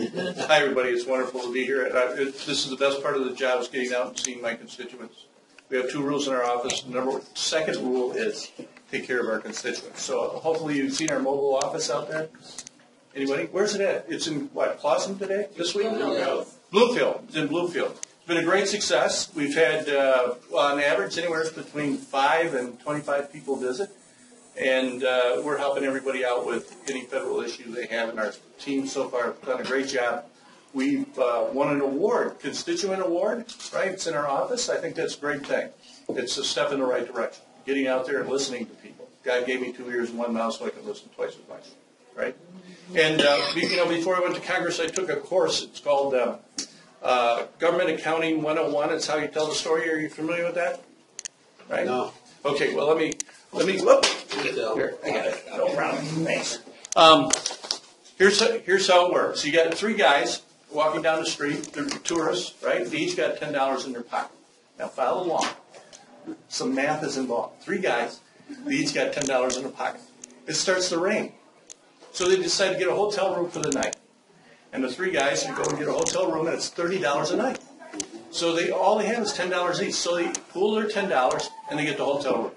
Hi, everybody. It's wonderful to be here. This is the best part of the job, is getting out and seeing my constituents. We have two rules in our office. Second rule is take care of our constituents. So hopefully you've seen our mobile office out there. Anybody? Where's it at? It's in, what, Clawson today? This week? Bluefield. It's in Bluefield. It's been a great success. We've had, on average, anywhere between 5 and 25 people visit. And we're helping everybody out with any federal issue they have. And our team so far have done a great job. We've won an award, Constituent Award, right? It's in our office. I think that's a great thing. It's a step in the right direction, getting out there and listening to people. God gave me 2 ears and 1 mouth so I can listen twice as much, right? And, before I went to Congress, I took a course. It's called Government Accounting 101. It's how you tell the story. Are you familiar with that? Right? No. Okay, well, let me, whoop. Here, I got it. No problem. Thanks. Here's how it works. You got 3 guys walking down the street. They're tourists, right? They each got $10 in their pocket. Now, follow along. Some math is involved. 3 guys. They each got $10 in their pocket. It starts to rain. So they decide to get a hotel room for the night. And the 3 guys go and get a hotel room, and it's $30 a night. So all they have is $10 each. So they pool their $10, and they get the hotel room.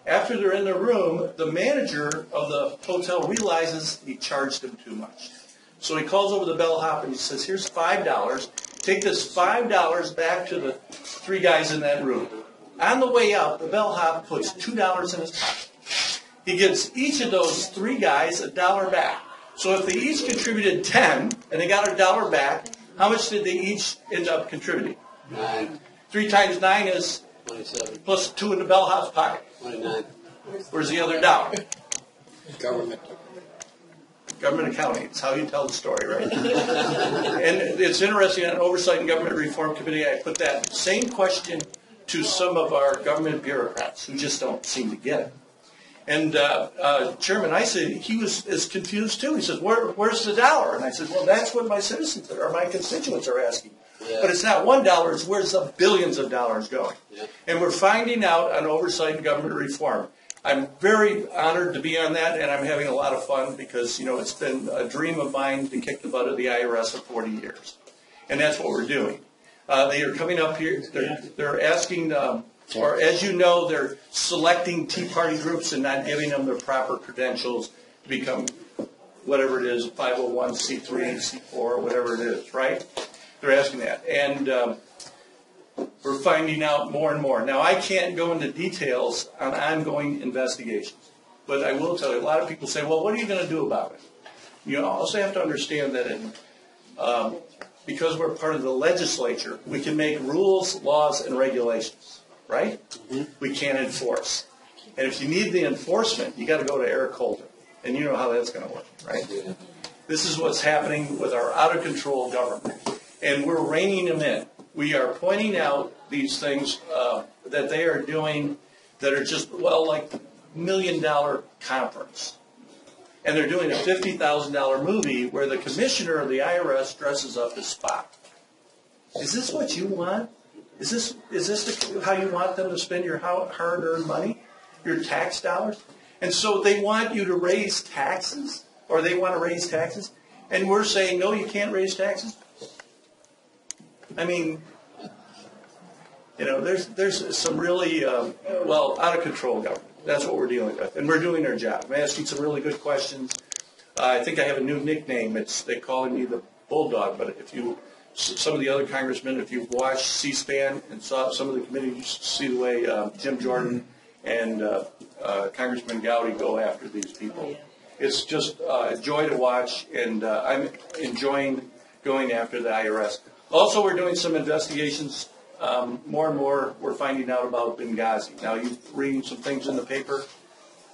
After they're in their room, the manager of the hotel realizes he charged them too much. So he calls over the bellhop and he says, here's $5. Take this $5 back to the 3 guys in that room. On the way out, the bellhop puts $2 in his pocket. He gives each of those 3 guys $1 back. So if they each contributed 10 and they got $1 back, how much did they each end up contributing? 9. 3 times 9 is 27. plus 2 in the bellhop's pocket. 29. Where's the other $1? Government accounting. It's how you tell the story, right? And it's interesting, on Oversight and Government Reform Committee, I put that same question to some of our government bureaucrats who just don't seem to get it. And Chairman Issa, he was as confused too. He says, where's the $1? And I said, well, that's what my citizens or my constituents are asking. Yeah. But it's not $1, it's where's the billions of dollars going? Yeah. And we're finding out on Oversight and Government Reform. I'm very honored to be on that, and I'm having a lot of fun because, it's been a dream of mine to kick the butt of the IRS for 40 years. And that's what we're doing. They are coming up here, they're asking, or as you know, they're selecting Tea Party groups and not giving them their proper credentials to become whatever it is, 501c3, C4, whatever it is, right? They're asking that. And we're finding out more and more. Now, I can't go into details on ongoing investigations, but I will tell you, a lot of people say, well, what are you going to do about it? You also have to understand that because we're part of the legislature, we can make rules, laws, and regulations, right? Mm-hmm. We can't enforce. And if you need the enforcement, you got to go to Eric Holder. And you know how that's going to work, right? Yeah. This is what's happening with our out-of-control government. And we're reining them in. We are pointing out these things that they are doing that are just, like $1 million conference. And they're doing a $50,000 movie where the commissioner of the IRS dresses up as Spock. Is this what you want? Is this how you want them to spend your hard-earned money, your tax dollars? And so they want you to raise taxes, or they want to raise taxes, and we're saying, no, you can't raise taxes? I mean, there's some really, out-of-control government. That's what we're dealing with, and we're doing our job. I'm asking some really good questions. I think I have a new nickname. They're calling me the Bulldog, but some of the other congressmen, if you've watched C-SPAN and saw some of the committees, you see the way Jim Jordan and Congressman Gowdy go after these people. It's just a joy to watch, and I'm enjoying going after the IRS. Also, we're doing some investigations. More and more, we're finding out about Benghazi. Now, you're reading some things in the paper,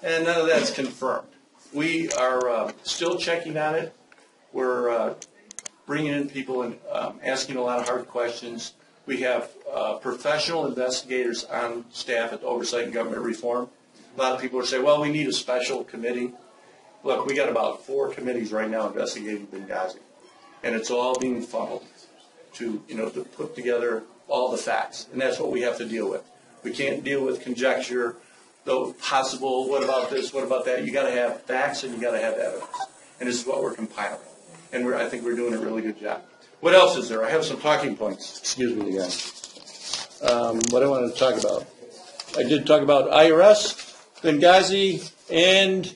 and none of that's confirmed. We are still checking on it. We're bringing in people and asking a lot of hard questions. We have professional investigators on staff at Oversight and Government Reform. A lot of people are saying, well, we need a special committee. Look, we got about 4 committees right now investigating Benghazi, and it's all being funneled to put together all the facts, and that's what we have to deal with. We can't deal with conjecture, though possible, what about this, what about that. You got to have facts and you got to have evidence, and this is what we're compiling. and I think we're doing a really good job. What else is there? I have some talking points. Excuse me again. What I wanted to talk about. I did talk about IRS, Benghazi, and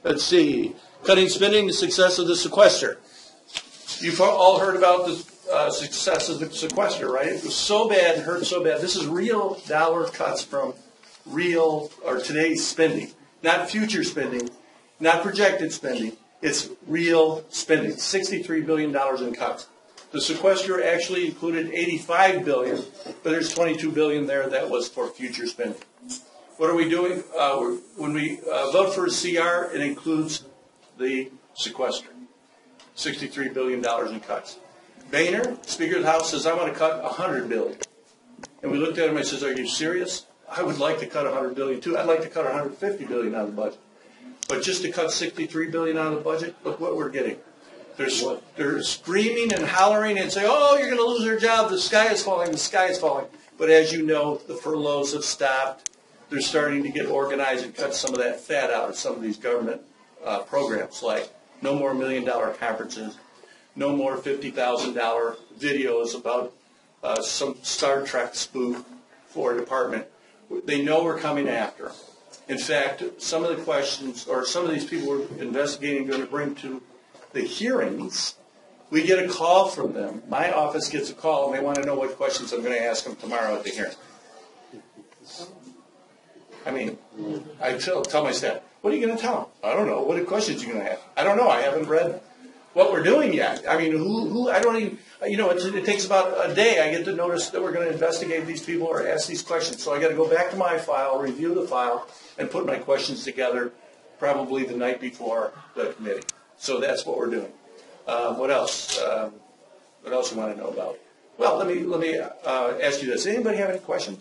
let's see, cutting spending, the success of the sequester. You've all heard about the success of the sequester, right? It was so bad and hurt so bad. This is real dollar cuts from real or today's spending, not future spending, not projected spending. It's real spending, $63 billion in cuts. The sequester actually included $85 billion, but there's $22 billion there that was for future spending. What are we doing? When we vote for a CR, it includes the sequester, $63 billion in cuts. Boehner, Speaker of the House, says, I want to cut $100 billion. And we looked at him and I says, are you serious? I would like to cut $100 billion too. I'd like to cut $150 billion out of the budget. But just to cut $63 billion out of the budget, look what we're getting. They're screaming and hollering and saying, oh, you're going to lose your job. The sky is falling. The sky is falling. But as you know, the furloughs have stopped. They're starting to get organized and cut some of that fat out of some of these government programs, like no more $1 million conferences, no more $50,000 videos about some Star Trek spoof for a department. They know we're coming after them. In fact, some of the questions, or some of these people we're investigating going to bring to the hearings, we get a call from them. My office gets a call, and they want to know what questions I'm going to ask them tomorrow at the hearing. I mean, I tell my staff, what are you going to tell them? I don't know. What questions are you going to ask? I don't know. I haven't read what we're doing yet. I mean, I don't even, it takes about a day. I get to notice that we're going to investigate these people or ask these questions. So I got to go back to my file, review the file, and put my questions together probably the night before the committee. So that's what we're doing. What else? What else you want to know about? Well, let me ask you this. Anybody have any questions?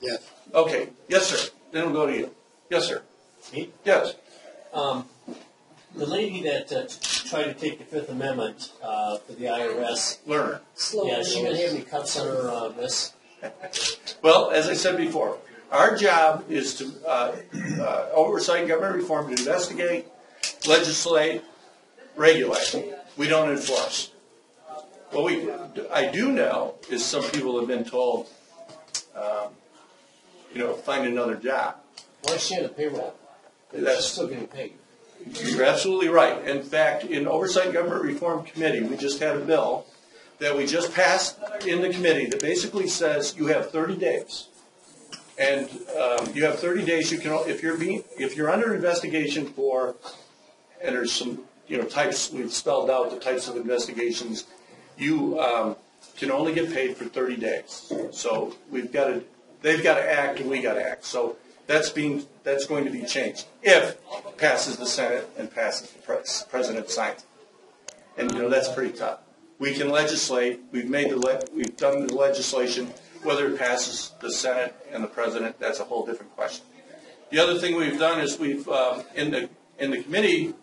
Yes. Okay. Yes, sir. Then we'll go to you. Yes, sir. Me? Yes. The lady that tried to take the Fifth Amendment for the IRS, Lerner. yeah, is she going to have any cuts on her this? Well, as I said before, our job is to oversight government reform, to investigate, legislate, regulate. We don't enforce. What I do know is some people have been told, find another job. Why is she on the payroll? She's still getting paid. You're absolutely right. In fact, in Oversight and Government Reform Committee, we just had a bill that we just passed in the committee that basically says you have 30 days. And you have 30 days. You can, if you're under investigation for, and there's some types, we've spelled out the types of investigations, you can only get paid for 30 days. So they've got to act, and we got to act. So that's going to be changed if it passes the Senate and passes the President signs. And that's pretty tough. We can legislate. We've done the legislation. Whether it passes the Senate and the President, that's a whole different question. The other thing we've done is we've in the committee,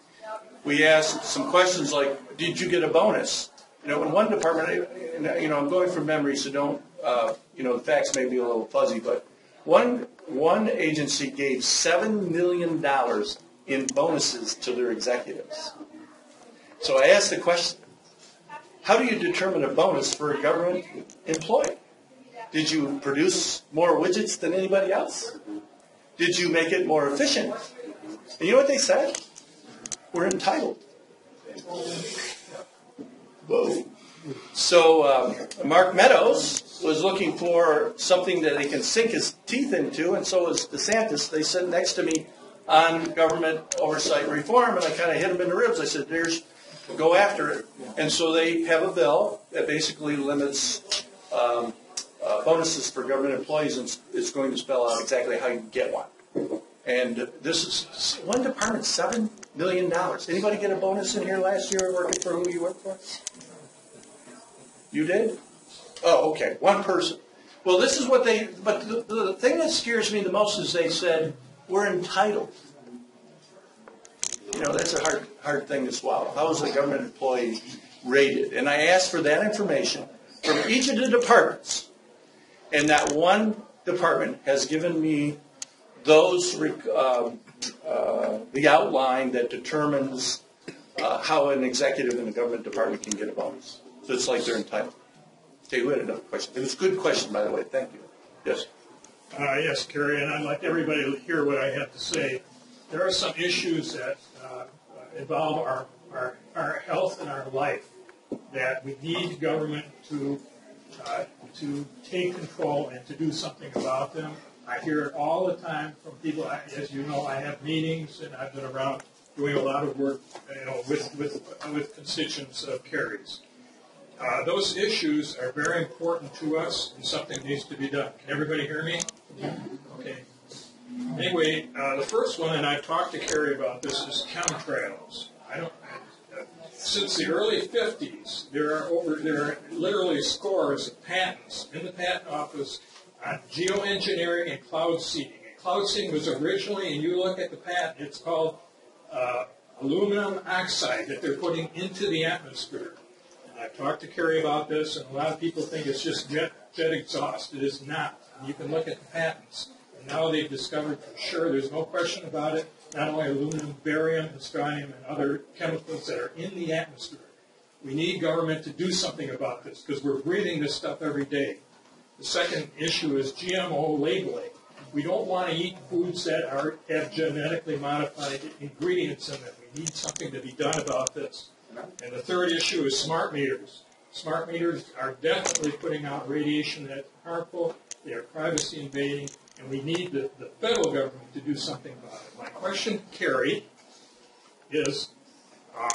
we asked some questions like, did you get a bonus? In one department, I'm going from memory, so don't, the facts may be a little fuzzy, but one agency gave $7 million in bonuses to their executives. So I asked the question, how do you determine a bonus for a government employee? Did you produce more widgets than anybody else? Did you make it more efficient? And you know what they said? We're entitled. Whoa. So Mark Meadows was looking for something that he can sink his teeth into, and so was DeSantis. They sit next to me on government oversight and reform, and I kind of hit him in the ribs. I said, go after it. And so they have a bill that basically limits bonuses for government employees, and it's going to spell out exactly how you get one. And this is one department, $7 million. Anybody get a bonus in here last year working for who you work for? You did? Oh, okay. One person. Well, this is what but the thing that scares me the most is they said, we're entitled. That's a hard thing to swallow. How is a government employee rated? And I asked for that information from each of the departments. And that one department has given me the outline that determines how an executive in a government department can get a bonus. So it's like they're entitled. Okay, we had another question. It was a good question, by the way. Thank you. Yes. Yes, Kerry, and I'd like everybody to hear what I have to say. There are some issues that involve our health and our life that we need government to take control and to do something about them. I hear it all the time from people. As you know, I have meetings, and I've been around doing a lot of work, with constituents of Kerry's. Those issues are very important to us, and something needs to be done. Can everybody hear me? Okay. Anyway, the first one, and I've talked to Kerry about this, is chemtrails. Since the early 50s, there are literally scores of patents in the patent office on geoengineering and cloud seeding. And cloud seeding was originally, and you look at the patent, it's called aluminum oxide that they're putting into the atmosphere. And I've talked to Kerry about this, and a lot of people think it's just jet exhaust. It is not. And you can look at the patents. And now they've discovered for sure, there's no question about it, not only aluminum, barium, strontium, and other chemicals that are in the atmosphere. We need government to do something about this because we're breathing this stuff every day. The second issue is GMO labeling. We don't want to eat foods that have genetically modified ingredients in them. We need something to be done about this. And the third issue is smart meters. Smart meters are definitely putting out radiation that's harmful. They are privacy invading. And we need the federal government to do something about it. My question, Kerry, is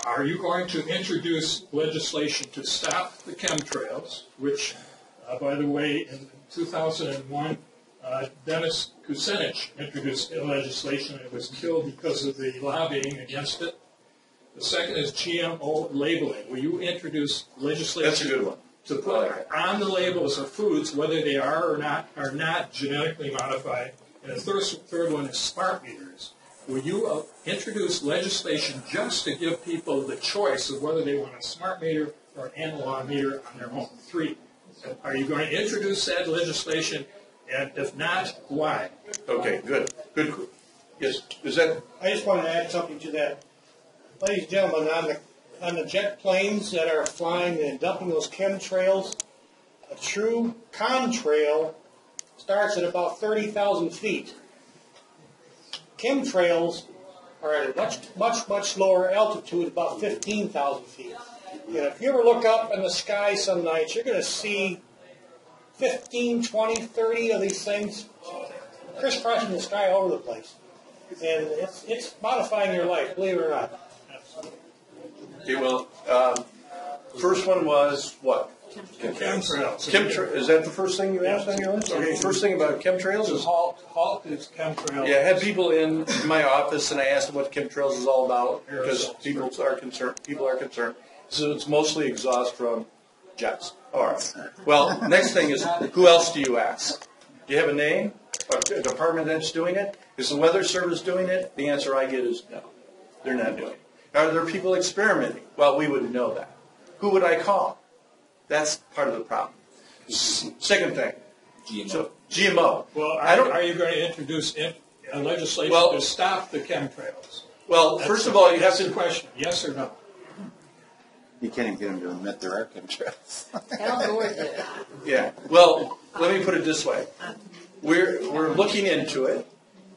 are you going to introduce legislation to stop the chemtrails, which, by the way, in 2001, Dennis Kucinich introduced legislation and it was killed because of the lobbying against it. The second is GMO labeling. Will you introduce legislation? That's a good one. To put on the labels of foods, whether they are not genetically modified. And the third one is smart meters. Will you introduce legislation just to give people the choice of whether they want a smart meter or an analog meter on their home? 3. Are you going to introduce that legislation? And if not, why? Okay, good. Good. Yes, is that? I just want to add something to that. Ladies and gentlemen, on the jet planes that are flying and dumping those chemtrails, a true contrail starts at about 30,000 feet. Chemtrails are at a much lower altitude, about 15,000 feet. And if you ever look up in the sky some nights, you're going to see 15, 20, 30 of these things crisscrossing the sky all over the place. And it's modifying your life, believe it or not. Okay, well, first one was what? Chemtrails. Is that the first thing you asked on your list? Okay, first thing about chemtrails is HALT is chemtrails. Yeah, I had people in my office and I asked them what chemtrails is all about because people are concerned. So it's mostly exhaust from jets. All right. Well, next thing is, who else do you ask? Do you have a name? A department that's doing it? Is the Weather Service doing it? The answer I get is no. They're not doing it. Are there people experimenting? Well, we wouldn't know that. Who would I call? That's part of the problem. Second thing. GMO. So, GMO. Well, are you going to introduce legislation to stop the chemtrails? Well, first of all, you have to... to... question, yes or no? You can't even get them to admit there are chemtrails. Yeah. Well, let me put it this way. We're looking into it.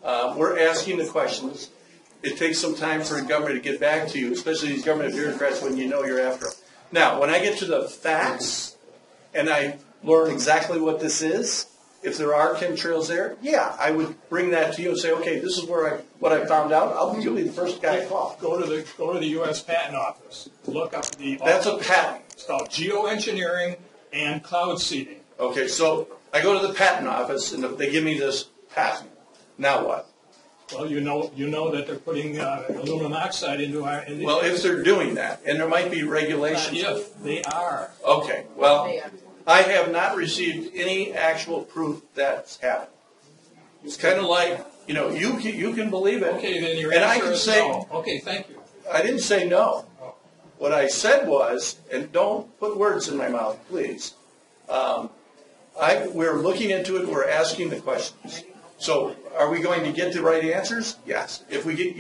We're asking the questions. It takes some time for the government to get back to you, especially these government bureaucrats when you know you're after them. Now, when I get to the facts and I learn exactly what this is, if there are chemtrails there, yeah, I would bring that to you and say, okay, this is what I found out. You'll be the first guy to call. Go to the U.S. Patent Office. Look up the... That's a patent. It's called geoengineering and cloud seeding. Okay, so I go to the patent office and they give me this patent. Now what? Well, you know that they're putting aluminum oxide into our... Well, if they're doing that, and there might be regulations. If they are. Okay, well, I have not received any actual proof that's happened. It's kind of like, you can believe it. Okay, then your and answer I can is say, no. Okay, thank you. I didn't say no. What I said was, and don't put words in my mouth, please. We're looking into it. We're asking the questions. So, are we going to get the right answers? Yes. If we get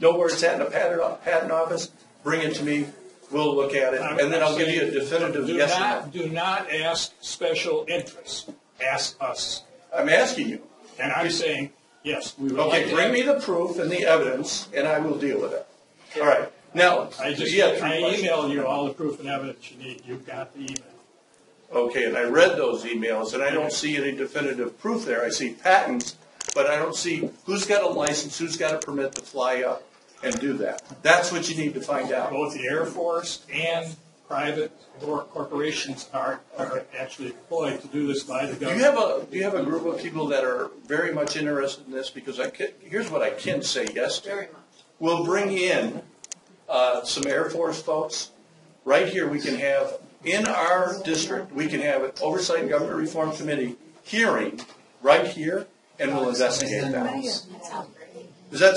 where it's at in the patent office, bring it to me, we'll look at it, and then I'll give you a definitive yes or no. Do not ask special interests. Ask us. I'm asking you. And I'm saying, yes, we would like Okay, to bring have- me the proof and the evidence, and I will deal with it. All right. Now, I emailed you all the proof and evidence you need. You've got the email. Okay, and I read those emails, and I don't see any definitive proof there. I see patents, but I don't see who's got a license, who's got a permit to fly up and do that. That's what you need to find out. Both the Air Force and private corporations are actually employed to do this by the government. Do you have a group of people that are very much interested in this? Because here's what I can say yes to. Very much. We'll bring in some Air Force folks. Right here, we can have, in our district, we can have an Oversight and Government Reform Committee hearing right here, and we'll investigate that. Does that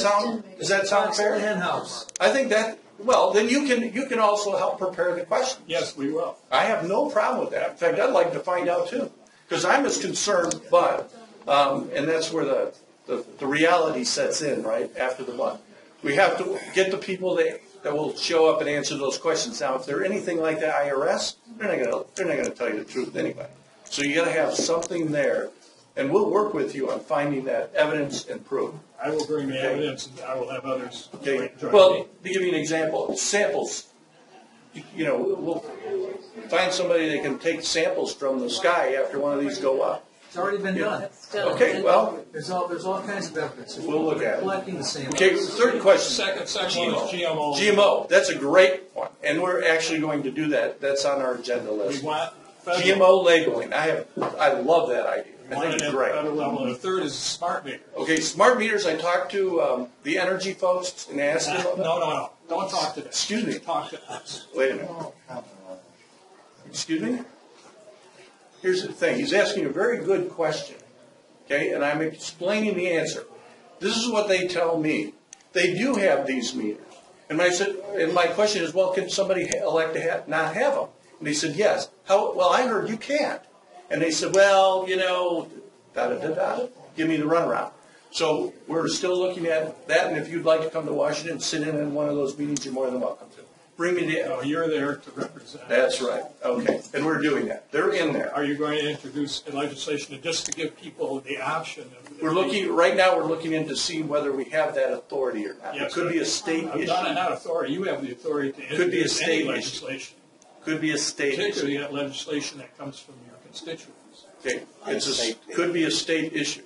sound fair? In-house. I think that, well, then you can also help prepare the questions. Yes, we will. I have no problem with that. In fact, I'd like to find out too, because I'm as concerned, but, and that's where the reality sets in, right, after the but. We have to get the people that will show up and answer those questions. Now, if they're anything like the IRS, they're not going to tell you the truth anyway. So you got to have something there, and we'll work with you on finding that evidence and proof. I will bring the evidence, and I will have others Okay. join Well, me. to give you an example, samples. We'll find somebody that can take samples from the sky after one of these go up. It's already been done. Okay, well, There's all kinds of evidence. we'll look at it. Collecting the same. Okay, third question. Second section is GMO. GMO, that's a great one, and we're actually going to do that. That's on our agenda We list. want federal. GMO labeling, I love that idea. I We want think it it's at the great. federal level. And the third is smart meter. Okay, smart meters, I talked to the energy folks and asked them. No. Don't talk to them. Excuse me. Talk to us. Wait a minute. Excuse me? Here's the thing. He's asking a very good question, okay, and I'm explaining the answer. This is what they tell me. They do have these meters. And my question is, well, can somebody elect to not have them? And they said, yes. Well, I heard you can't. And they said, well, da-da-da-da, give me the runaround. So we're still looking at that, and if you'd like to come to Washington and sit in one of those meetings, you're more than welcome to. Bring me the... Oh, you're there to represent. That's right. Okay. And we're doing that. They're in there. Are you going to introduce legislation just to give people the option? Right now we're looking into seeing whether we have that authority or not. Yes, It could be a state issue. Not authority. You have the authority to Could be a introduce state any issue. legislation. Could be a state issue. Particularly that legislation that comes from your constituents. Okay. Could be a state issue.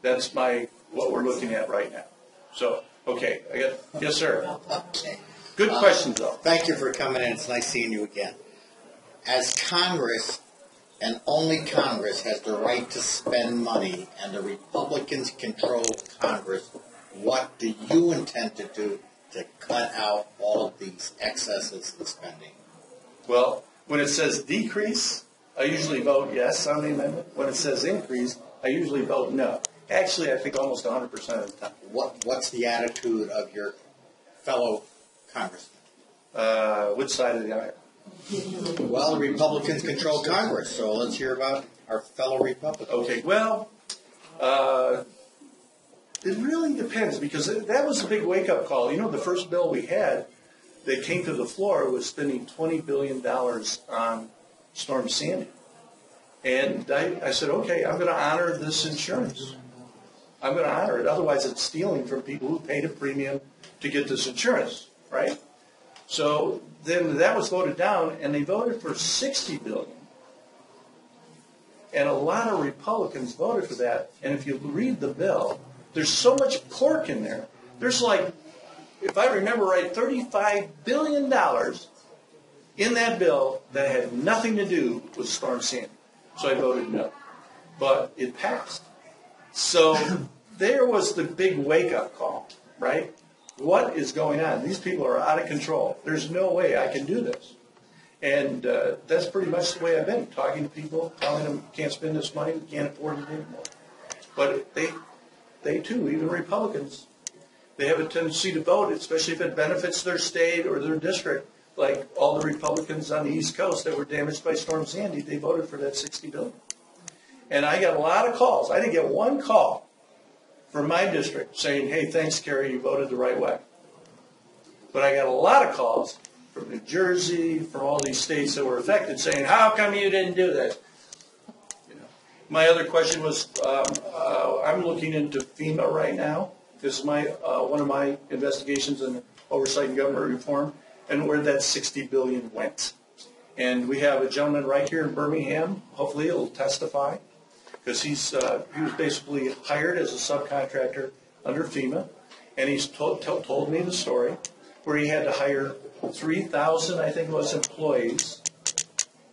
That's what we're looking at right now. So, okay. Yes, sir. Good questions, though. Thank you for coming in. It's nice seeing you again. As Congress, and only Congress, has the right to spend money, and the Republicans control Congress, what do you intend to do to cut out all of these excesses in spending? Well, when it says decrease, I usually vote yes on the amendment. When it says increase, I usually vote no. Actually, I think almost 100% of the time. What's the attitude of your fellow congressmen? Which side of the aisle? Well, the Republicans control Congress, so let's hear about our fellow Republicans. Okay, well, it really depends, because that was a big wake-up call. The first bill we had that came to the floor was spending $20 billion on Storm Sandy. And I said, okay, I'm going to honor this insurance. I'm going to honor it. Otherwise, it's stealing from people who paid a premium to get this insurance, right? So then that was voted down, and they voted for $60 billion. And a lot of Republicans voted for that. And if you read the bill, there's so much pork in there. There's like, if I remember right, $35 billion in that bill that had nothing to do with Storm Sandy. So I voted no. But it passed. So there was the big wake-up call, right? What is going on? These people are out of control. There's no way I can do this. And that's pretty much the way I've been, talking to people, telling them, can't spend this money, we can't afford it anymore. But they too, even Republicans, they have a tendency to vote, especially if it benefits their state or their district. Like all the Republicans on the East Coast that were damaged by Storm Sandy, they voted for that $60 billion. And I got a lot of calls. I didn't get one call from my district saying, hey, thanks, Kerry, you voted the right way. But I got a lot of calls from New Jersey, from all these states that were affected, saying, "How come you didn't do this?" You know. My other question was, I'm looking into FEMA right now. This is my one of my investigations in oversight and government reform, and where that $60 billion went. And we have a gentleman right here in Birmingham. Hopefully, he'll testify, because he was basically hired as a subcontractor under FEMA, and he's told me the story where he had to hire 3,000, I think it was, employees.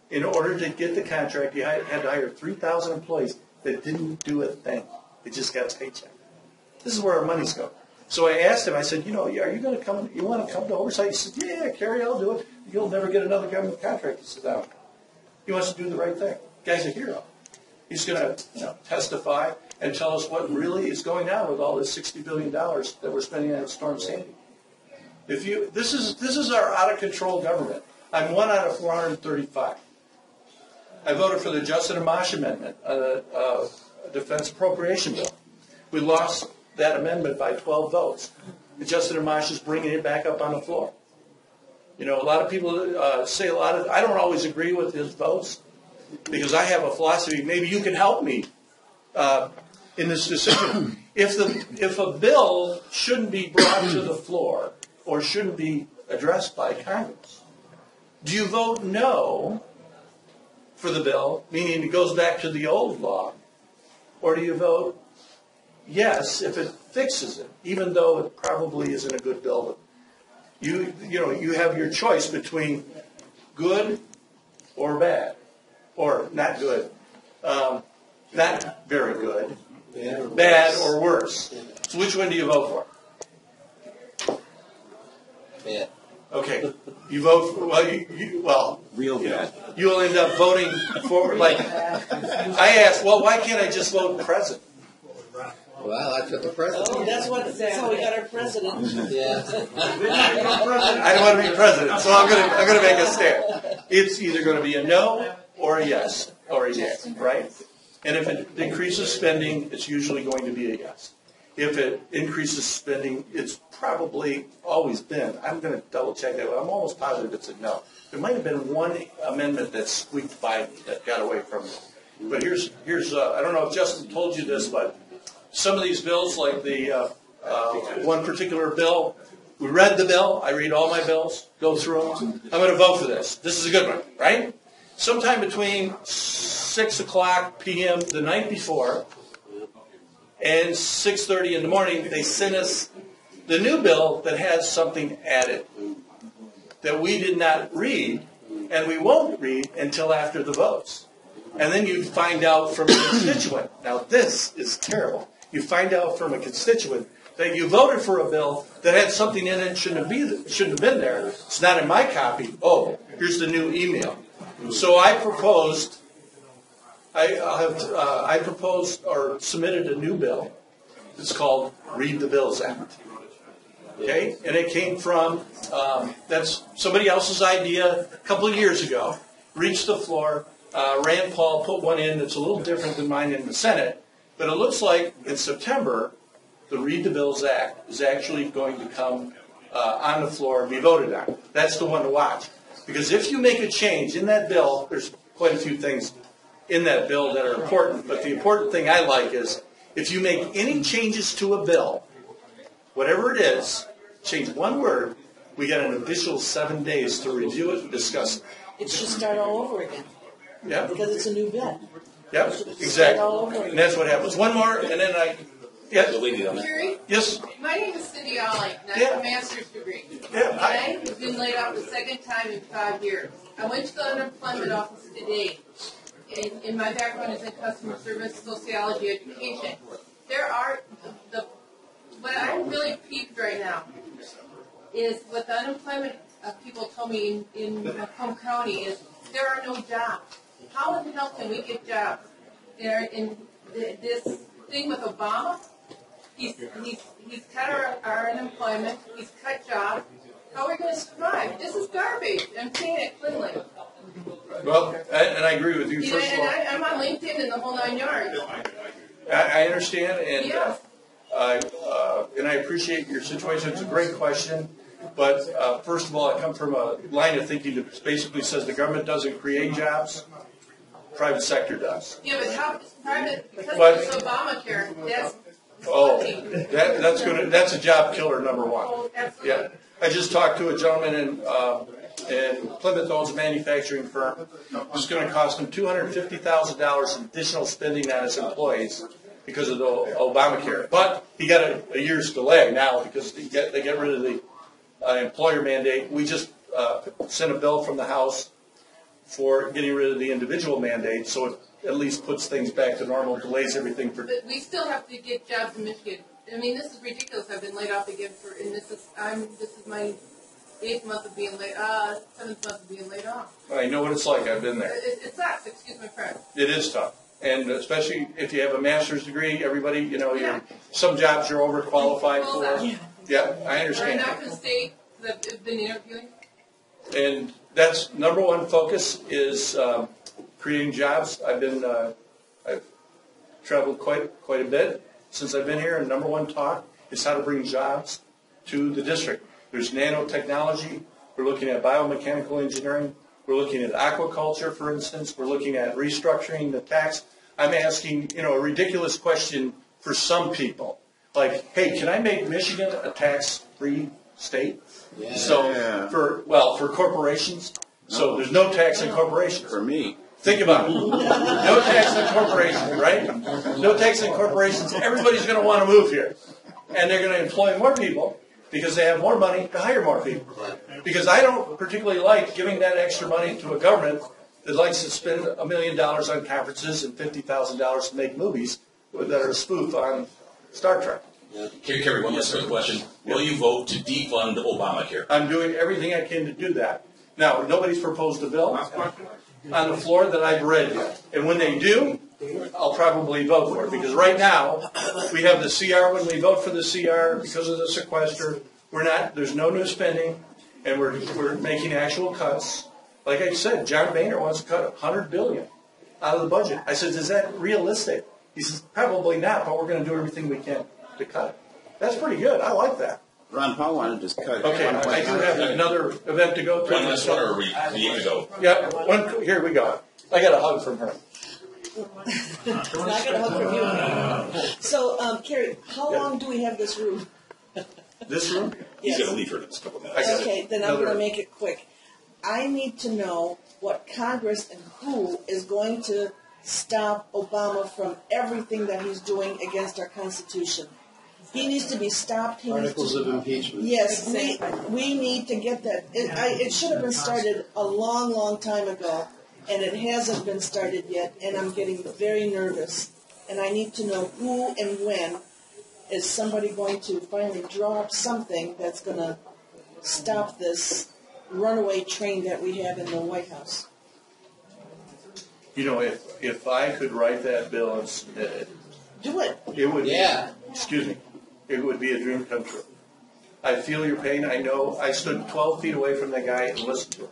In order to get the contract, he had to hire 3,000 employees that didn't do a thing. They just got a paycheck. This is where our money's going. So I asked him, I said, are you going to come, you want to come to oversight? He said, yeah, Kerry, I'll do it. You'll never get another government contract. He said, no. He wants to do the right thing. The guy's a hero. He's going to testify and tell us what really is going on with all this $60 billion that we're spending on Storm Sandy. This is our out-of-control government. I'm 1 out of 435. I voted for the Justin Amash amendment, a defense appropriation bill. We lost that amendment by 12 votes. And Justin Amash is bringing it back up on the floor. You know, a lot of people say a lot of, I don't always agree with his votes, because I have a philosophy, maybe you can help me in this decision. If a bill shouldn't be brought to the floor or shouldn't be addressed by Congress, do you vote no for the bill, meaning it goes back to the old law, or do you vote yes if it fixes it, even though it probably isn't a good bill? You have your choice between good or bad, or not good, not very good, bad or worse. So which one do you vote for? Yeah. Okay, you vote for, Real bad. You'll end up voting for, like, I asked, why can't I just vote president? Well, that's what the president. Oh, that's how we got our president. Yeah. I don't want to be president, so I'm going to make a stand. It's either going to be a no or a yes or a yes, right? And if it decreases spending, it's usually going to be a yes. If it increases spending, it's probably always been. I'm going to double check that. I'm almost positive it's a no. There might have been one amendment that squeaked by that got away from it. But here's I don't know if Justin told you this, but some of these bills, like the one particular bill, we read the bill. I read all my bills, go through them. I'm going to vote for this. This is a good one, right? Sometime between 6 o'clock p.m. the night before and 6:30 in the morning, they sent us the new bill that has something added that we did not read, and we won't read until after the votes. And then you find out from a constituent. Now, this is terrible. You find out from a constituent that you voted for a bill that had something in it shouldn't have been there. It's not in my copy. Oh, here's the new email. So I proposed or submitted a new bill. It's called Read the Bills Act. Okay, and it came from that's somebody else's idea a couple of years ago. Reached the floor. Rand Paul put one in that's a little different than mine in the Senate, but it looks like in September the Read the Bills Act is actually going to come on the floor and be voted on. That's the one to watch. Because if you make a change in that bill, there's quite a few things in that bill that are important, but the important thing I like is if you make any changes to a bill, whatever it is, change one word, we got an additional 7 days to review it and discuss it. It should start all over again. Yeah. Because it's a new bill. Yep, exactly. And that's what happens. One more, and then Kerry? Yes? My name is Cindy Ollie, and I have a master's degree. Yeah. I have been laid off the second time in 5 years. I went to the unemployment office today. In my background is in customer service, sociology, education. What I'm really peeved right now is what the unemployment people told me in Macomb County is there are no jobs. How in the hell can we get jobs? In this thing with Obama, he's cut our unemployment, he's cut jobs. How are we going to survive? This is garbage. I'm saying it clearly. Well, and I agree with you. First of all, I'm on LinkedIn and the whole 9 yards. I understand, and Yes. and I appreciate your situation. It's a great question, but But first of all, I come from a line of thinking that basically says the government doesn't create jobs, private sector does. Yeah, but how private, because But- it's Obamacare, that's. That's a job killer, number one. Oh, absolutely. Yeah, I just talked to a gentleman in Plymouth, owns a manufacturing firm. It's going to cost him $250,000 in additional spending on his employees because of the Obamacare. But he got a year's delay now because they get rid of the employer mandate. We just sent a bill from the House for getting rid of the individual mandate, so it at least puts things back to normal, delays everything for. But we still have to get jobs in Michigan. I mean, this is ridiculous. I've been laid off again this is my 8th month of being laid, 7th month of being laid off. I know what it's like. I've been there. It sucks. Excuse my French. It is tough, and especially if you have a master's degree, everybody, Yeah. some jobs you're overqualified Well, for. Yeah, I I'm understand. not going to state that I've been interviewing. And that's number one focus is creating jobs. I've traveled quite a bit since I've been here, and number one talk is how to bring jobs to the district. There's nanotechnology. We're looking at biomechanical engineering. We're looking at aquaculture, for instance. We're looking at restructuring the tax. I'm asking, a ridiculous question for some people, like, hey, can I make Michigan a tax-free state? Yeah. So for corporations, so there's no tax on corporations. For me. Think about it. No tax on corporations, right? No tax on corporations. Everybody's going to want to move here. And they're going to employ more people because they have more money to hire more people. Because I don't particularly like giving that extra money to a government that likes to spend $1 million on conferences and $50,000 to make movies that are a spoof on Star Trek. Kerry, one last quick question. Will you vote to defund Obamacare? I'm doing everything I can to do that. Now, nobody's proposed a bill on the floor that I've read yet. And when they do, I'll probably vote for it. Because right now, we have the CR. When we vote for the CR, because of the sequester, there's no new spending, and we're making actual cuts. Like I said, John Boehner wants to cut $100 billion out of the budget. I said, is that realistic? He says, probably not, but we're going to do everything we can to cut it. That's pretty good. I like that. Ron Paul wanted to just cut it. Okay, I do have another event to go to. One last one, or we need to go? Yeah, here we go. I got a hug from her. It's not going to help from you. So, Kerry, how long do we have this room? This room? He's Yes. going to leave for the next couple of minutes. Okay, then I'm going to make it quick. I need to know what Congress and who is going to stop Obama from everything that he's doing against our Constitution. He needs to be stopped. Articles of impeachment. Yes, we need to get that. It should have been started a long, long time ago, and it hasn't been started yet, and I'm getting very nervous. And I need to know who and when is somebody going to finally draw up something that's going to stop this runaway train that we have in the White House. If I could write that bill instead, Do it. it would. Yeah. Excuse me. It would be a dream come true. I feel your pain. I know. I stood 12 feet away from that guy and listened to him.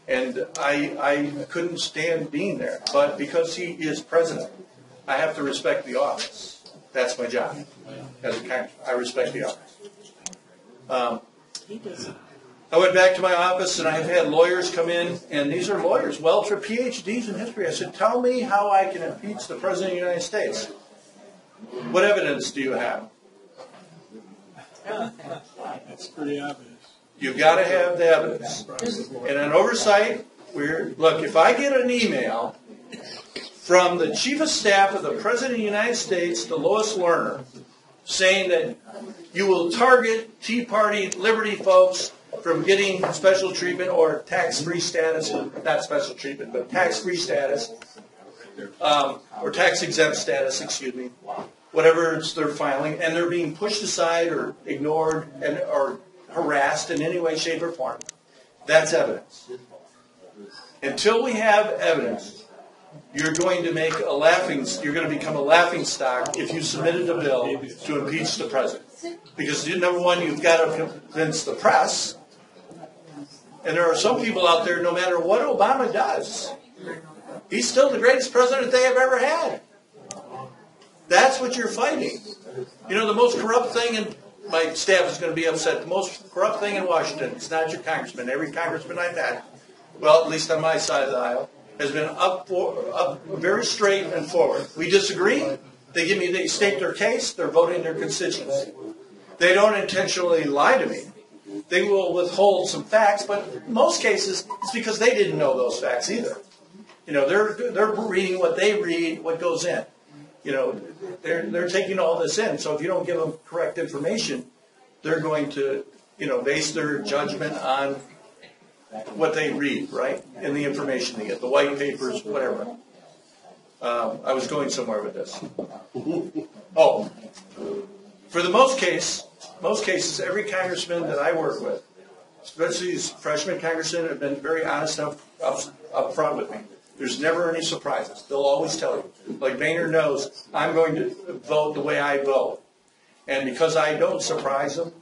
And I couldn't stand being there. But because he is president, I have to respect the office. That's my job. As a Congressman, I respect the office. He doesn't. I went back to my office and I've had lawyers come in, and these are lawyers, for PhDs in history. I said, tell me how I can impeach the President of the United States. What evidence do you have? That's pretty obvious. You've got to have the evidence. And on oversight, look, if I get an email from the Chief of Staff of the President of the United States, to Lois Lerner, saying that you will target Tea Party Liberty folks from getting special treatment or tax-free status, not special treatment, but tax-free status, or tax-exempt status, excuse me, whatever they're filing, and they're being pushed aside or ignored or harassed in any way, shape, or form. That's evidence. Until we have evidence, you're going to become a laughing stock if you submitted a bill to impeach the president. Because number one, you've got to convince the press. And there are some people out there, no matter what Obama does, he's still the greatest president they have ever had. That's what you're fighting. The most corrupt thing my staff is going to be upset. The most corrupt thing in Washington, it's not your congressman. Every congressman I've had, well, at least on my side of the aisle, has been up very straight and forward. We disagree. They state their case. They're voting their constituency. They don't intentionally lie to me. They will withhold some facts, but in most cases, it's because they didn't know those facts either. You know, they're reading what they read, what goes in. You know, they're taking all this in. So if you don't give them correct information, they're going to, you know, base their judgment on what they read, right? And the information they get, the white papers, whatever. I was going somewhere with this. Oh, for the most cases, every congressman that I work with, especially these freshman congressmen, have been very honest up front with me. There's never any surprises. They'll always tell you. Like Boehner knows, I'm going to vote the way I vote. And because I don't surprise them,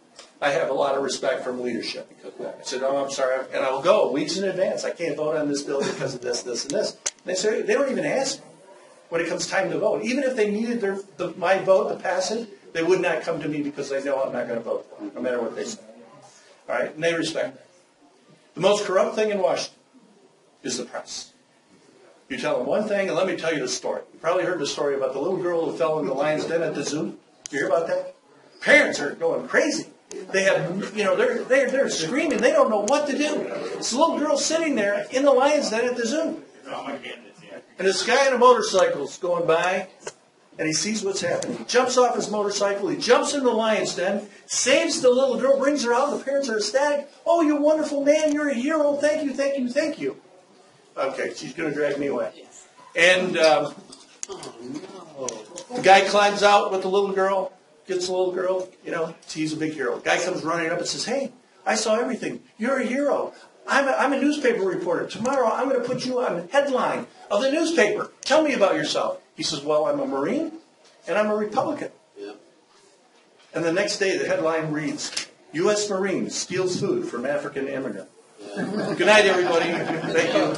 I have a lot of respect from leadership because of that. I said, oh, I'm sorry. And I will go weeks in advance. I can't vote on this bill because of this, this, and this. And they say, they don't even ask me when it comes time to vote. Even if they needed my vote to pass it, they would not come to me because they know I'm not going to vote for it, no matter what they say. All right? And they respect that. The most corrupt thing in Washington is the press. You tell them one thing, and let me tell you the story. You probably heard the story about the little girl who fell in the lion's den at the zoo. You hear about that? Parents are going crazy. They have, you know, they're screaming. They don't know what to do. This little girl sitting there in the lion's den at the zoo. And this guy on a motorcycle is going by, and he sees what's happening. He jumps off his motorcycle. He jumps in the lion's den, saves the little girl, brings her out. The parents are ecstatic. Oh, you wonderful man. You're a hero. Thank you, thank you, thank you. Okay, she's going to drag me away. And the guy climbs out with the little girl, gets the little girl, you know, he's a big hero. The guy comes running up and says, hey, I saw everything. You're a hero. I'm a newspaper reporter. Tomorrow I'm going to put you on the headline of the newspaper. Tell me about yourself. He says, well, I'm a Marine and I'm a Republican. Yeah. And the next day the headline reads, U.S. Marine steals food from African immigrant. Good night, everybody. Thank you.